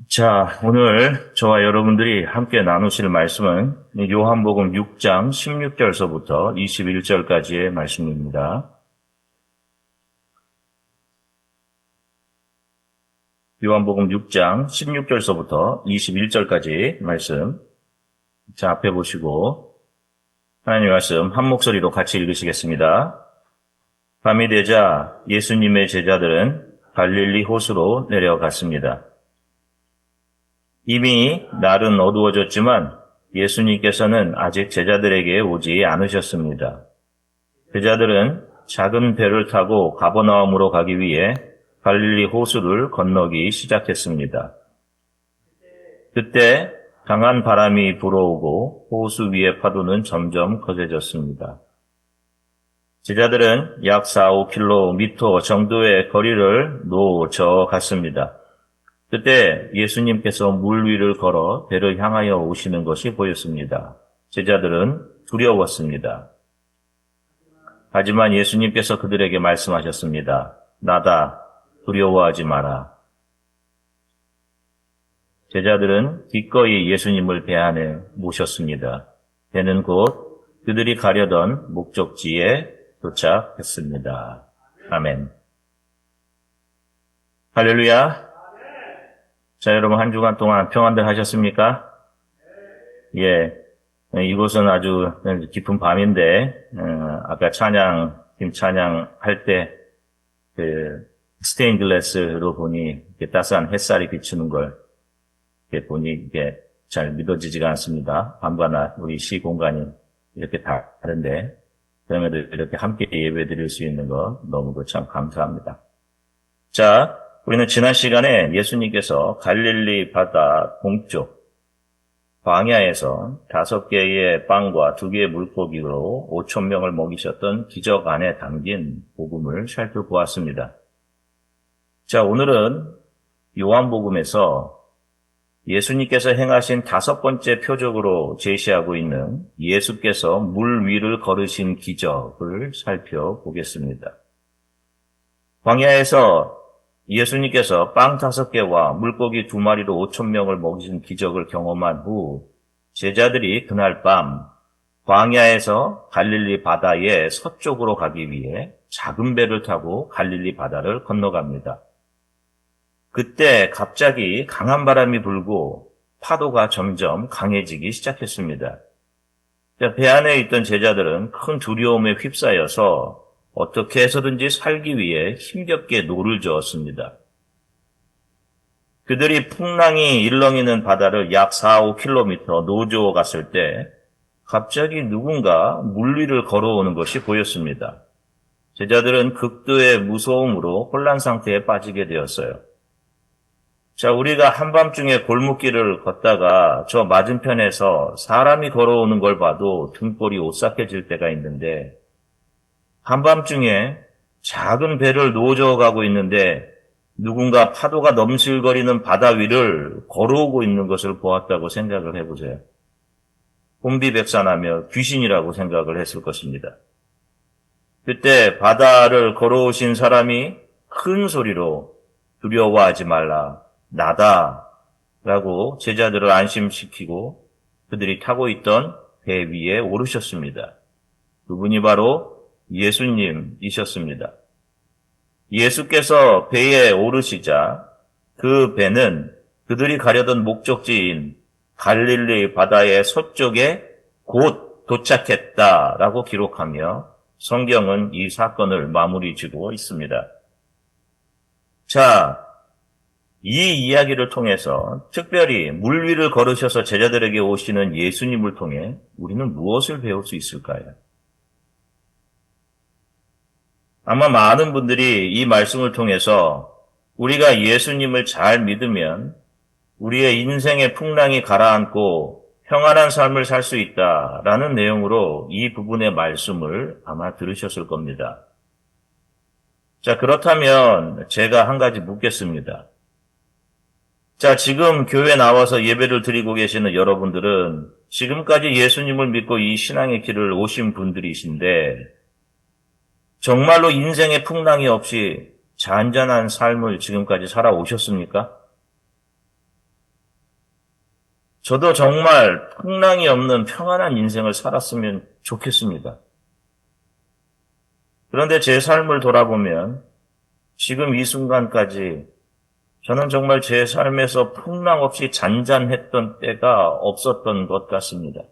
자, 오늘 저와 여러분들이 함께 나누실 말씀은 요한복음 6장 16절서부터 21절까지의 말씀입니다. 요한복음 6장 16절서부터 21절까지 말씀. 자, 앞에 보시고 하나님의 말씀 한 목소리로 같이 읽으시겠습니다. 밤이 되자 예수님의 제자들은 갈릴리 호수로 내려갔습니다. 이미 날은 어두워졌지만 예수님께서는 아직 제자들에게 오지 않으셨습니다. 제자들은 작은 배를 타고 가버나움으로 가기 위해 갈릴리 호수를 건너기 시작했습니다. 그때 강한 바람이 불어오고 호수 위의 파도는 점점 거세졌습니다. 제자들은 약 4-5km 정도의 거리를 놓쳐 갔습니다. 그때 예수님께서 물 위를 걸어 배를 향하여 오시는 것이 보였습니다. 제자들은 두려웠습니다. 하지만 예수님께서 그들에게 말씀하셨습니다. 나다, 두려워하지 마라. 제자들은 기꺼이 예수님을 배 안에 모셨습니다. 배는 곧 그들이 가려던 목적지에 도착했습니다. 아멘. 할렐루야. 자, 여러분 한 주간 동안 평안들 하셨습니까? 예, 이곳은 아주 깊은 밤인데 아까 팀 찬양할 때 스테인 글라스로 보니 이렇게 따스한 햇살이 비추는 걸 이렇게 보니 이게 잘 믿어지지가 않습니다. 밤과 낮 우리 시 공간이 이렇게 다른데 그럼에도 이렇게 함께 예배 드릴 수 있는 것 너무도 참 감사합니다. 자, 우리는 지난 시간에 예수님께서 갈릴리 바다 동쪽 광야에서 5개의 빵과 2개의 물고기로 5,000명을 먹이셨던 기적 안에 담긴 복음을 살펴보았습니다. 자, 오늘은 요한복음에서 예수님께서 행하신 5번째 표적으로 제시하고 있는 예수께서 물 위를 걸으신 기적을 살펴보겠습니다. 광야에서 예수님께서 빵 5개와 물고기 2마리로 5,000명을 먹이신 기적을 경험한 후 제자들이 그날 밤 광야에서 갈릴리 바다의 서쪽으로 가기 위해 작은 배를 타고 갈릴리 바다를 건너갑니다. 그때 갑자기 강한 바람이 불고 파도가 점점 강해지기 시작했습니다. 배 안에 있던 제자들은 큰 두려움에 휩싸여서 어떻게 해서든지 살기 위해 힘겹게 노를 저었습니다. 그들이 풍랑이 일렁이는 바다를 약 4-5km 노저어 갔을 때 갑자기 누군가 물 위를 걸어오는 것이 보였습니다. 제자들은 극도의 무서움으로 혼란 상태에 빠지게 되었어요. 자, 우리가 한밤중에 골목길을 걷다가 저 맞은편에서 사람이 걸어오는 걸 봐도 등골이 오싹해질 때가 있는데 한밤중에 작은 배를 노저어 가고 있는데 누군가 파도가 넘실거리는 바다 위를 걸어오고 있는 것을 보았다고 생각을 해보세요. 혼비백산하며 귀신이라고 생각을 했을 것입니다. 그때 바다를 걸어오신 사람이 큰 소리로 두려워하지 말라, 나다 라고 제자들을 안심시키고 그들이 타고 있던 배 위에 오르셨습니다. 그분이 바로 예수님이셨습니다. 예수께서 배에 오르시자 그 배는 그들이 가려던 목적지인 갈릴리 바다의 서쪽에 곧 도착했다라고 기록하며 성경은 이 사건을 마무리 지고 있습니다. 자, 이 이야기를 통해서 특별히 물 위를 걸으셔서 제자들에게 오시는 예수님을 통해 우리는 무엇을 배울 수 있을까요? 아마 많은 분들이 이 말씀을 통해서 우리가 예수님을 잘 믿으면 우리의 인생의 풍랑이 가라앉고 평안한 삶을 살 수 있다라는 내용으로 이 부분의 말씀을 아마 들으셨을 겁니다. 자, 그렇다면 제가 한 가지 묻겠습니다. 자, 지금 교회 나와서 예배를 드리고 계시는 여러분들은 지금까지 예수님을 믿고 이 신앙의 길을 오신 분들이신데 정말로 인생의 풍랑이 없이 잔잔한 삶을 지금까지 살아오셨습니까? 저도 정말 풍랑이 없는 평안한 인생을 살았으면 좋겠습니다. 그런데 제 삶을 돌아보면 지금 이 순간까지 저는 정말 제 삶에서 풍랑 없이 잔잔했던 때가 없었던 것 같습니다.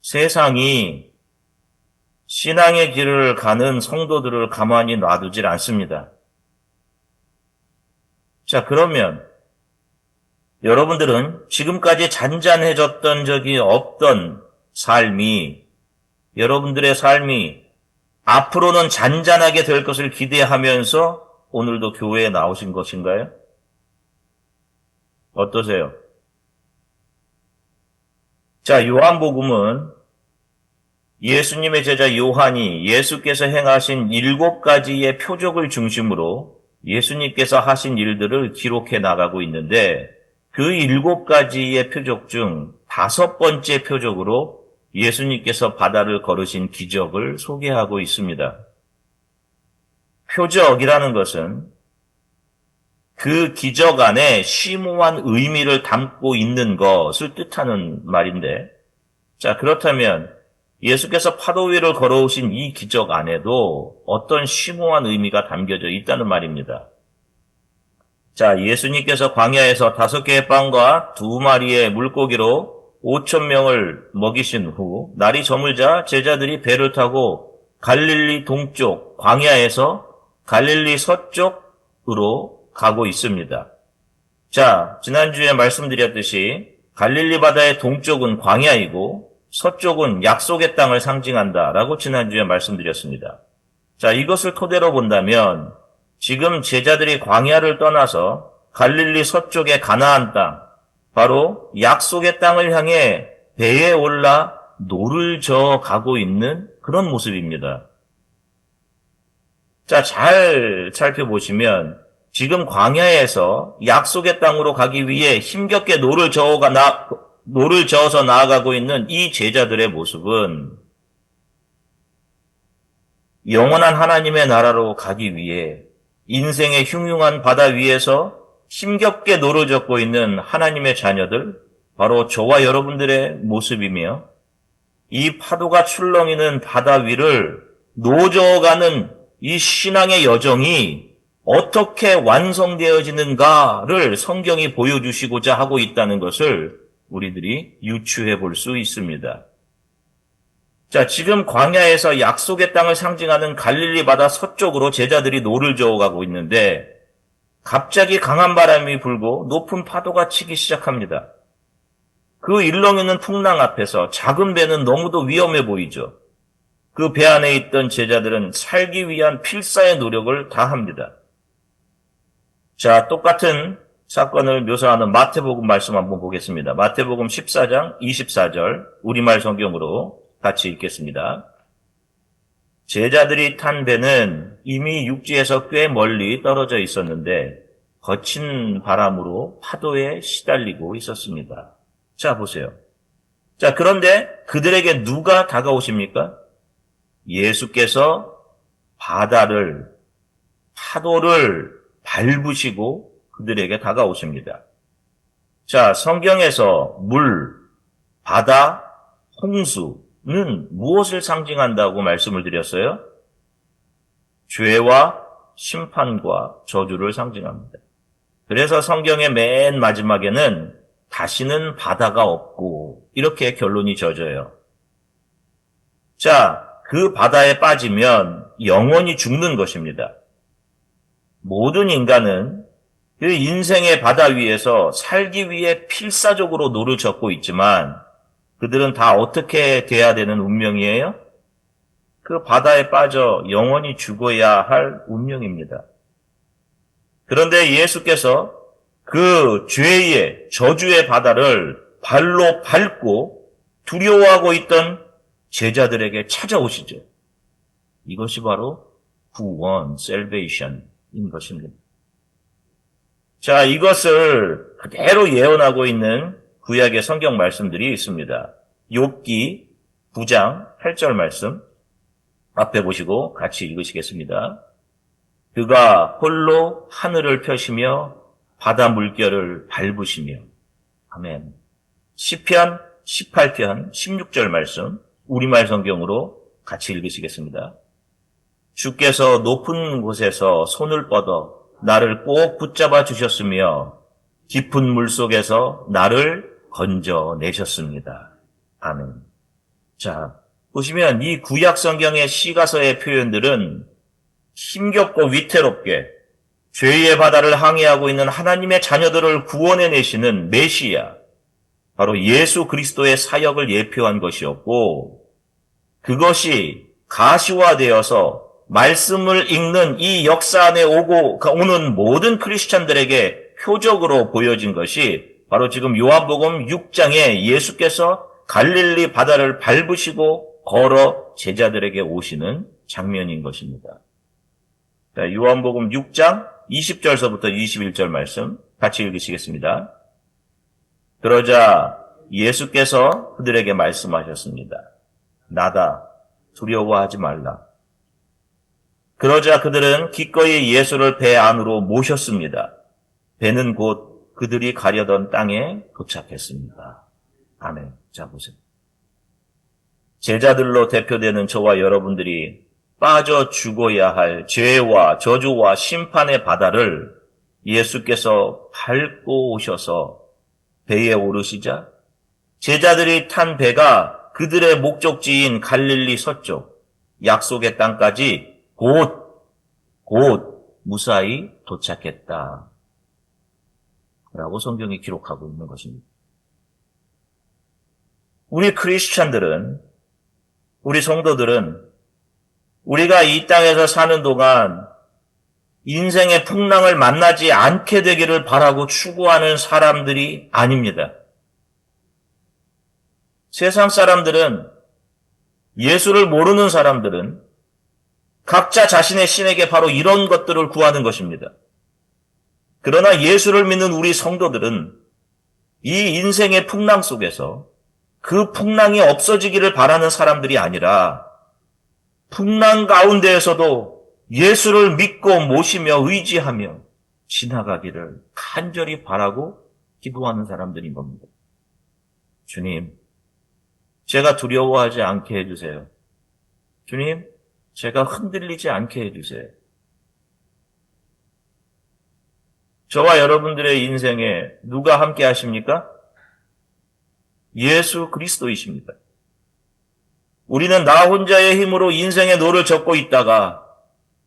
세상이 신앙의 길을 가는 성도들을 가만히 놔두질 않습니다. 자, 그러면 여러분들은 지금까지 잔잔해졌던 적이 없던 삶이, 여러분들의 삶이 앞으로는 잔잔하게 될 것을 기대하면서 오늘도 교회에 나오신 것인가요? 어떠세요? 자, 요한복음은 예수님의 제자 요한이 예수께서 행하신 7가지의 표적을 중심으로 예수님께서 하신 일들을 기록해 나가고 있는데 그 7가지의 표적 중 5번째 표적으로 예수님께서 바다를 걸으신 기적을 소개하고 있습니다. 표적이라는 것은 그 기적 안에 심오한 의미를 담고 있는 것을 뜻하는 말인데, 자, 그렇다면 예수께서 파도 위를 걸어오신 이 기적 안에도 어떤 심오한 의미가 담겨져 있다는 말입니다. 자, 예수님께서 광야에서 5개의 빵과 2마리의 물고기로 5,000명을 먹이신 후 날이 저물자 제자들이 배를 타고 갈릴리 동쪽 광야에서 갈릴리 서쪽으로 가고 있습니다. 자, 지난주에 말씀드렸듯이 갈릴리 바다의 동쪽은 광야이고 서쪽은 약속의 땅을 상징한다라고 지난주에 말씀드렸습니다. 자, 이것을 토대로 본다면 지금 제자들이 광야를 떠나서 갈릴리 서쪽의 가나안 땅, 바로 약속의 땅을 향해 배에 올라 노를 저어 가고 있는 그런 모습입니다. 자, 잘 살펴보시면 지금 광야에서 약속의 땅으로 가기 위해 힘겹게 노를 저어서 나아가고 있는 이 제자들의 모습은 영원한 하나님의 나라로 가기 위해 인생의 흉흉한 바다 위에서 힘겹게 노를 젓고 있는 하나님의 자녀들, 바로 저와 여러분들의 모습이며 이 파도가 출렁이는 바다 위를 노저어가는 이 신앙의 여정이 어떻게 완성되어지는가를 성경이 보여주시고자 하고 있다는 것을 우리들이 유추해 볼 수 있습니다. 자, 지금 광야에서 약속의 땅을 상징하는 갈릴리 바다 서쪽으로 제자들이 노를 저어가고 있는데 갑자기 강한 바람이 불고 높은 파도가 치기 시작합니다. 그 일렁이는 풍랑 앞에서 작은 배는 너무도 위험해 보이죠. 그 배 안에 있던 제자들은 살기 위한 필사의 노력을 다합니다. 자, 똑같은 사건을 묘사하는 마태복음 말씀 한번 보겠습니다. 마태복음 14장 24절 우리말 성경으로 같이 읽겠습니다. 제자들이 탄 배는 이미 육지에서 꽤 멀리 떨어져 있었는데 거친 바람으로 파도에 시달리고 있었습니다. 자, 보세요. 자, 그런데 그들에게 누가 다가오십니까? 예수께서 파도를 밟으시고 그들에게 다가오십니다. 자, 성경에서 물, 바다, 홍수는 무엇을 상징한다고 말씀을 드렸어요? 죄와 심판과 저주를 상징합니다. 그래서 성경의 맨 마지막에는 다시는 바다가 없고 이렇게 결론이 져져요. 자, 그 바다에 빠지면 영원히 죽는 것입니다. 모든 인간은 그 인생의 바다 위에서 살기 위해 필사적으로 노를 젓고 있지만 그들은 다 어떻게 돼야 되는 운명이에요? 그 바다에 빠져 영원히 죽어야 할 운명입니다. 그런데 예수께서 그 죄의 저주의 바다를 발로 밟고 두려워하고 있던 제자들에게 찾아오시죠. 이것이 바로 구원, 셀베이션인 것입니다. 자, 이것을 그대로 예언하고 있는 구약의 성경 말씀들이 있습니다. 욥기 9장 8절 말씀 앞에 보시고 같이 읽으시겠습니다. 그가 홀로 하늘을 펴시며 바다 물결을 밟으시며. 아멘. 시편 18편 16절 말씀 우리말 성경으로 같이 읽으시겠습니다. 주께서 높은 곳에서 손을 뻗어 나를 꼭 붙잡아 주셨으며 깊은 물속에서 나를 건져내셨습니다. 아멘. 자, 보시면 이 구약 성경의 시가서의 표현들은 힘겹고 위태롭게 죄의 바다를 항해하고 있는 하나님의 자녀들을 구원해내시는 메시아, 바로 예수 그리스도의 사역을 예표한 것이었고, 그것이 가시화되어서 말씀을 읽는 이 역사 안에 오는 모든 크리스찬들에게 표적으로 보여진 것이 바로 지금 요한복음 6장에 예수께서 갈릴리 바다를 밟으시고 걸어 제자들에게 오시는 장면인 것입니다. 자, 요한복음 6장 20절서부터 21절 말씀 같이 읽으시겠습니다. 그러자 예수께서 그들에게 말씀하셨습니다. 나다, 두려워하지 말라. 그러자 그들은 기꺼이 예수를 배 안으로 모셨습니다. 배는 곧 그들이 가려던 땅에 도착했습니다. 아멘. 자, 보세요. 제자들로 대표되는 저와 여러분들이 빠져 죽어야 할 죄와 저주와 심판의 바다를 예수께서 밟고 오셔서 배에 오르시자 제자들이 탄 배가 그들의 목적지인 갈릴리 서쪽 약속의 땅까지 곧 무사히 도착했다. 라고 성경이 기록하고 있는 것입니다. 우리 크리스찬들은, 우리 성도들은 우리가 이 땅에서 사는 동안 인생의 풍랑을 만나지 않게 되기를 바라고 추구하는 사람들이 아닙니다. 세상 사람들은, 예수를 모르는 사람들은 각자 자신의 신에게 바로 이런 것들을 구하는 것입니다. 그러나 예수를 믿는 우리 성도들은 이 인생의 풍랑 속에서 그 풍랑이 없어지기를 바라는 사람들이 아니라 풍랑 가운데에서도 예수를 믿고 모시며 의지하며 지나가기를 간절히 바라고 기도하는 사람들인 겁니다. 주님, 제가 두려워하지 않게 해주세요. 주님, 제가 흔들리지 않게 해주세요. 저와 여러분들의 인생에 누가 함께 하십니까? 예수 그리스도이십니다. 우리는 나 혼자의 힘으로 인생의 노를 젓고 있다가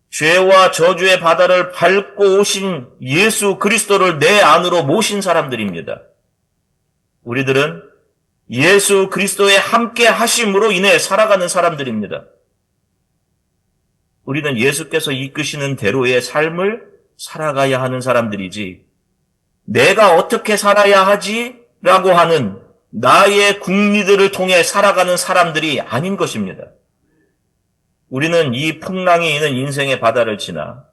죄와 저주의 바다를 밟고 오신 예수 그리스도를 내 안으로 모신 사람들입니다. 우리들은 예수 그리스도의 함께 하심으로 인해 살아가는 사람들입니다. 우리는 예수께서 이끄시는 대로의 삶을 살아가야 하는 사람들이지, 내가 어떻게 살아야 하지? 라고 하는 나의 궁리들을 통해 살아가는 사람들이 아닌 것입니다. 우리는 이 풍랑이 있는 인생의 바다를 지나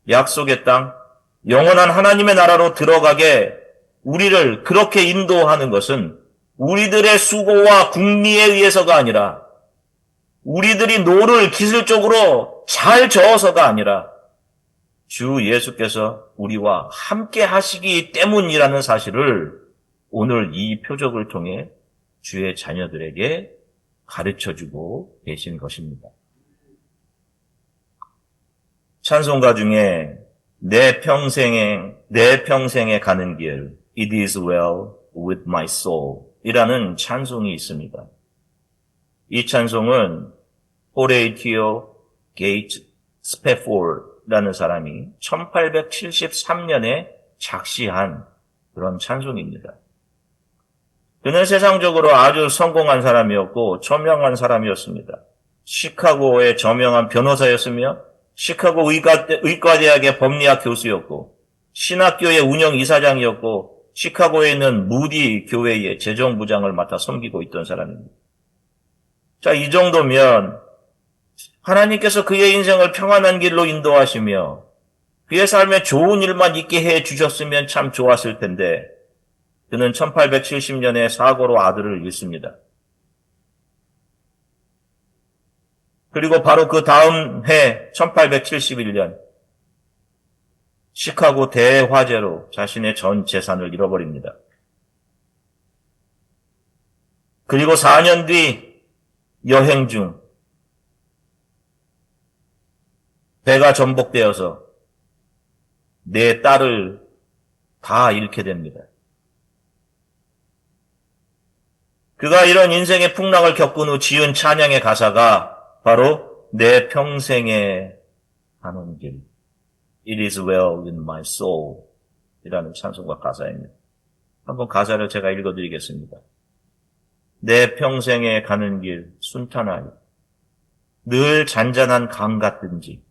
약속의 땅, 영원한 하나님의 나라로 들어가게 우리를 그렇게 인도하는 것은 우리들의 수고와 궁리에 의해서가 아니라, 우리들이 노를 기술적으로 잘 저어서가 아니라 주 예수께서 우리와 함께 하시기 때문이라는 사실을 오늘 이 표적을 통해 주의 자녀들에게 가르쳐주고 계신 것입니다. 찬송가 중에 내 평생에 가는 길, It is well with my soul 이라는 찬송이 있습니다. 이 찬송은 호레이티오 게이트 스페포르라는 사람이 1873년에 작시한 그런 찬송입니다. 그는 세상적으로 아주 성공한 사람이었고 저명한 사람이었습니다. 시카고의 저명한 변호사였으며 시카고 의과대학의 법리학 교수였고 신학교의 운영 이사장이었고 시카고에 있는 무디 교회의 재정부장을 맡아 섬기고 있던 사람입니다. 자, 이 정도면 하나님께서 그의 인생을 평안한 길로 인도하시며 그의 삶에 좋은 일만 있게 해 주셨으면 참 좋았을 텐데 그는 1870년에 사고로 아들을 잃습니다. 그리고 바로 그 다음 해 1871년 시카고 대화재로 자신의 전 재산을 잃어버립니다. 그리고 4년 뒤 여행 중 배가 전복되어서 네 딸을 다 잃게 됩니다. 그가 이런 인생의 풍랑을 겪은 후 지은 찬양의 가사가 바로 내 평생에 가는 길, It is well with my soul 이라는 찬송가 가사입니다. 한번 가사를 제가 읽어드리겠습니다. 내 평생에 가는 길 순탄하여 늘 잔잔한 강 같든지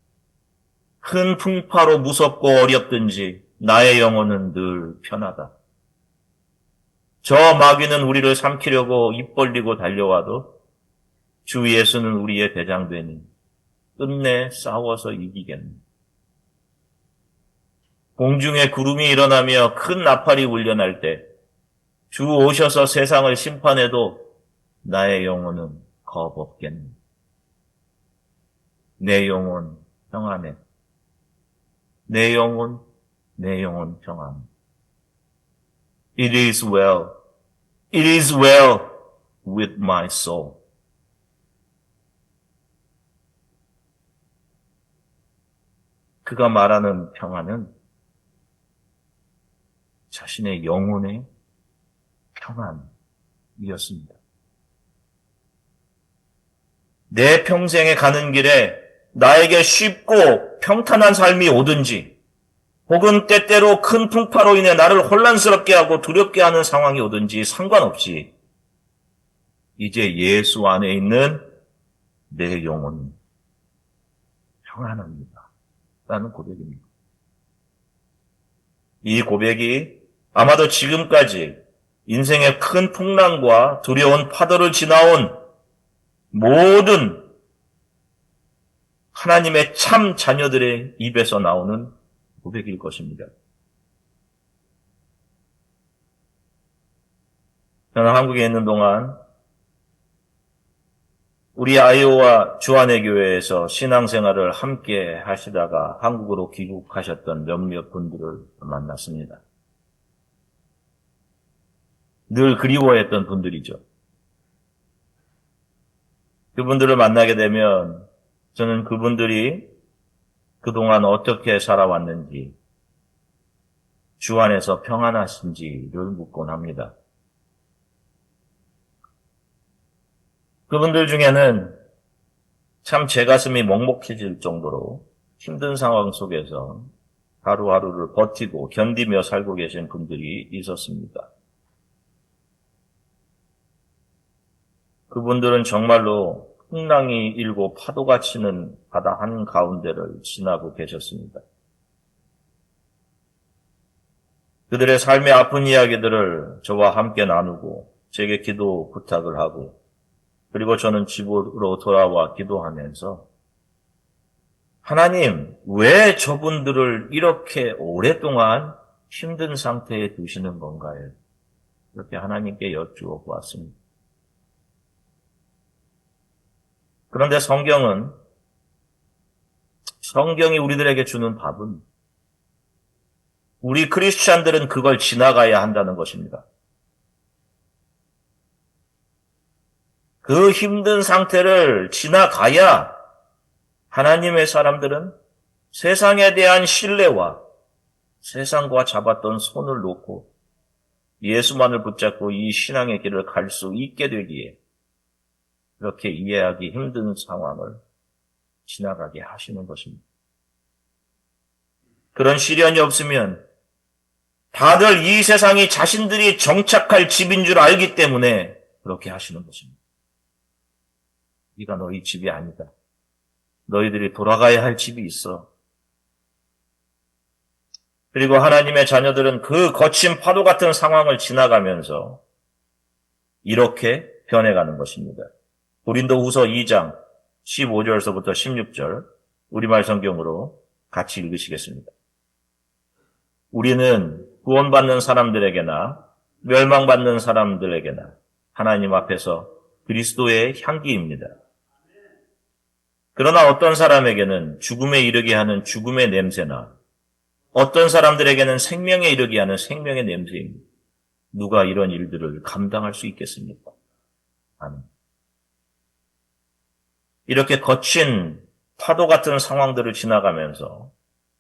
큰 풍파로 무섭고 어렵든지 나의 영혼은 늘 편하다. 저 마귀는 우리를 삼키려고 입 벌리고 달려와도 주 예수는 우리의 대장되니 끝내 싸워서 이기겠네. 공중에 구름이 일어나며 큰 나팔이 울려날 때 주 오셔서 세상을 심판해도 나의 영혼은 겁없겠네. 내 영혼 평안해. 내 영혼 평안. It is well. It is well with my soul. 그가 말하는 평안은 자신의 영혼의 평안이었습니다. 내 평생에 가는 길에 나에게 쉽고 평탄한 삶이 오든지 혹은 때때로 큰 풍파로 인해 나를 혼란스럽게 하고 두렵게 하는 상황이 오든지 상관없이 이제 예수 안에 있는 내 영혼은 평안합니다. 라는 고백입니다. 이 고백이 아마도 지금까지 인생의 큰 풍랑과 두려운 파도를 지나온 모든 하나님의 참 자녀들의 입에서 나오는 고백일 것입니다. 저는 한국에 있는 동안 우리 아이오와 주안의 교회에서 신앙생활을 함께 하시다가 한국으로 귀국하셨던 몇몇 분들을 만났습니다. 늘 그리워했던 분들이죠. 그분들을 만나게 되면 저는 그분들이 그동안 어떻게 살아왔는지, 주 안에서 평안하신지를 묻곤 합니다. 그분들 중에는 참 제 가슴이 먹먹해질 정도로 힘든 상황 속에서 하루하루를 버티고 견디며 살고 계신 분들이 있었습니다. 그분들은 정말로 풍랑이 일고 파도가 치는 바다 한가운데를 지나고 계셨습니다. 그들의 삶의 아픈 이야기들을 저와 함께 나누고 제게 기도 부탁을 하고 그리고 저는 집으로 돌아와 기도하면서 하나님, 왜 저분들을 이렇게 오랫동안 힘든 상태에 두시는 건가요? 이렇게 하나님께 여쭈어 보았습니다. 그런데 성경이 우리들에게 주는 답은 우리 크리스찬들은 그걸 지나가야 한다는 것입니다. 그 힘든 상태를 지나가야 하나님의 사람들은 세상에 대한 신뢰와 세상과 잡았던 손을 놓고 예수만을 붙잡고 이 신앙의 길을 갈 수 있게 되기에 그렇게 이해하기 힘든 상황을 지나가게 하시는 것입니다. 그런 시련이 없으면 다들 이 세상이 자신들이 정착할 집인 줄 알기 때문에 그렇게 하시는 것입니다. 네가 너희 집이 아니다. 너희들이 돌아가야 할 집이 있어. 그리고 하나님의 자녀들은 그 거친 파도 같은 상황을 지나가면서 이렇게 변해가는 것입니다. 고린도후서 2장 15절서부터 16절 우리말 성경으로 같이 읽으시겠습니다. 우리는 구원받는 사람들에게나 멸망받는 사람들에게나 하나님 앞에서 그리스도의 향기입니다. 그러나 어떤 사람에게는 죽음에 이르게 하는 죽음의 냄새나 어떤 사람들에게는 생명에 이르게 하는 생명의 냄새입니다. 누가 이런 일들을 감당할 수 있겠습니까? 아멘. 이렇게 거친 파도 같은 상황들을 지나가면서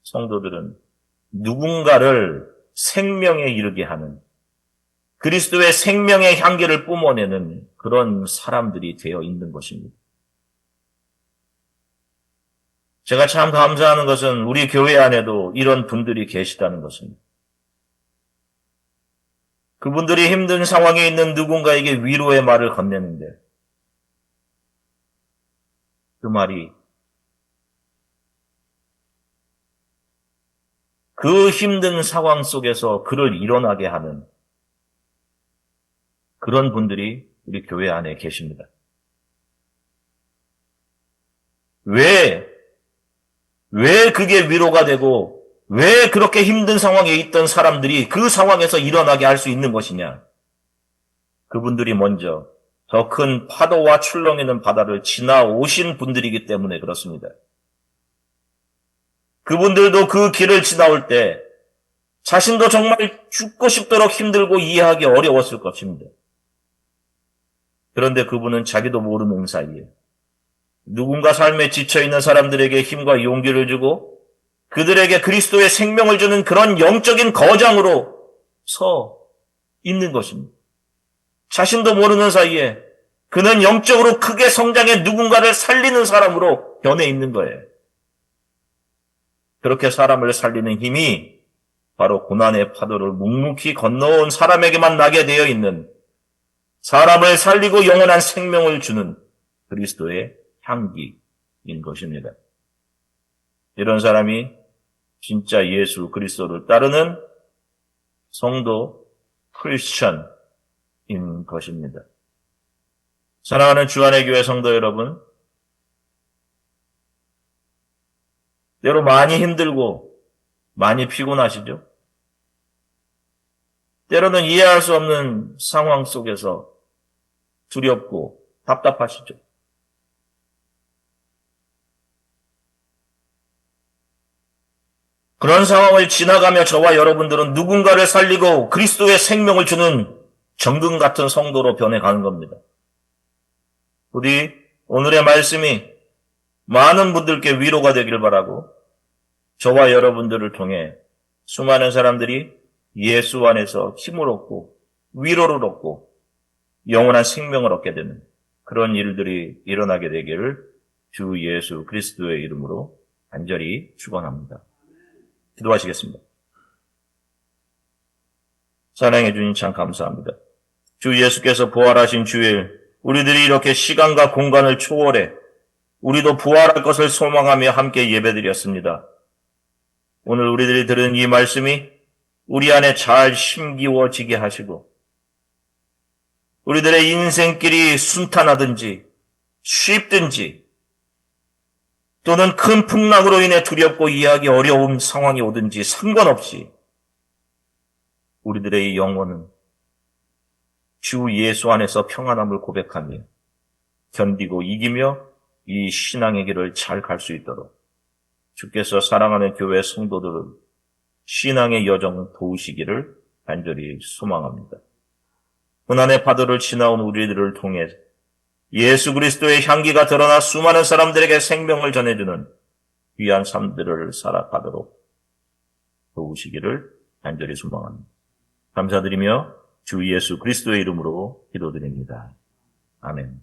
성도들은 누군가를 생명에 이르게 하는 그리스도의 생명의 향기를 뿜어내는 그런 사람들이 되어 있는 것입니다. 제가 참 감사하는 것은 우리 교회 안에도 이런 분들이 계시다는 것입니다. 그분들이 힘든 상황에 있는 누군가에게 위로의 말을 건네는데 그 말이 그 힘든 상황 속에서 그를 일어나게 하는 그런 분들이 우리 교회 안에 계십니다. 왜 그게 위로가 되고 왜 그렇게 힘든 상황에 있던 사람들이 그 상황에서 일어나게 할 수 있는 것이냐? 그분들이 먼저 더 큰 파도와 출렁이는 바다를 지나오신 분들이기 때문에 그렇습니다. 그분들도 그 길을 지나올 때 자신도 정말 죽고 싶도록 힘들고 이해하기 어려웠을 것입니다. 그런데 그분은 자기도 모르는 사이에 누군가 삶에 지쳐있는 사람들에게 힘과 용기를 주고 그들에게 그리스도의 생명을 주는 그런 영적인 거장으로 서 있는 것입니다. 자신도 모르는 사이에 그는 영적으로 크게 성장해 누군가를 살리는 사람으로 변해 있는 거예요. 그렇게 사람을 살리는 힘이 바로 고난의 파도를 묵묵히 건너온 사람에게만 나게 되어 있는 사람을 살리고 영원한 생명을 주는 그리스도의 향기인 것입니다. 이런 사람이 진짜 예수 그리스도를 따르는 성도 크리스천인 것입니다. 사랑하는 주안의 교회 성도 여러분, 때로 많이 힘들고 많이 피곤하시죠? 때로는 이해할 수 없는 상황 속에서 두렵고 답답하시죠? 그런 상황을 지나가며 저와 여러분들은 누군가를 살리고 그리스도의 생명을 주는 정금 같은 성도로 변해가는 겁니다. 부디 오늘의 말씀이 많은 분들께 위로가 되길 바라고 저와 여러분들을 통해 수많은 사람들이 예수 안에서 힘을 얻고 위로를 얻고 영원한 생명을 얻게 되는 그런 일들이 일어나게 되기를 주 예수 그리스도의 이름으로 간절히 축원합니다. 기도하시겠습니다. 사랑해 주님 참 감사합니다. 주 예수께서 부활하신 주일 우리들이 이렇게 시간과 공간을 초월해 우리도 부활할 것을 소망하며 함께 예배드렸습니다. 오늘 우리들이 들은 이 말씀이 우리 안에 잘 심기워지게 하시고 우리들의 인생길이 순탄하든지 쉽든지 또는 큰 풍랑으로 인해 두렵고 이해하기 어려운 상황이 오든지 상관없이 우리들의 영혼은 주 예수 안에서 평안함을 고백하며 견디고 이기며 이 신앙의 길을 잘 갈 수 있도록 주께서 사랑하는 교회 성도들을 신앙의 여정 도우시기를 간절히 소망합니다. 고난의 파도를 지나온 우리들을 통해 예수 그리스도의 향기가 드러나 수많은 사람들에게 생명을 전해주는 귀한 삶들을 살아가도록 도우시기를 간절히 소망합니다. 감사드리며 주 예수 그리스도의 이름으로 기도드립니다. 아멘.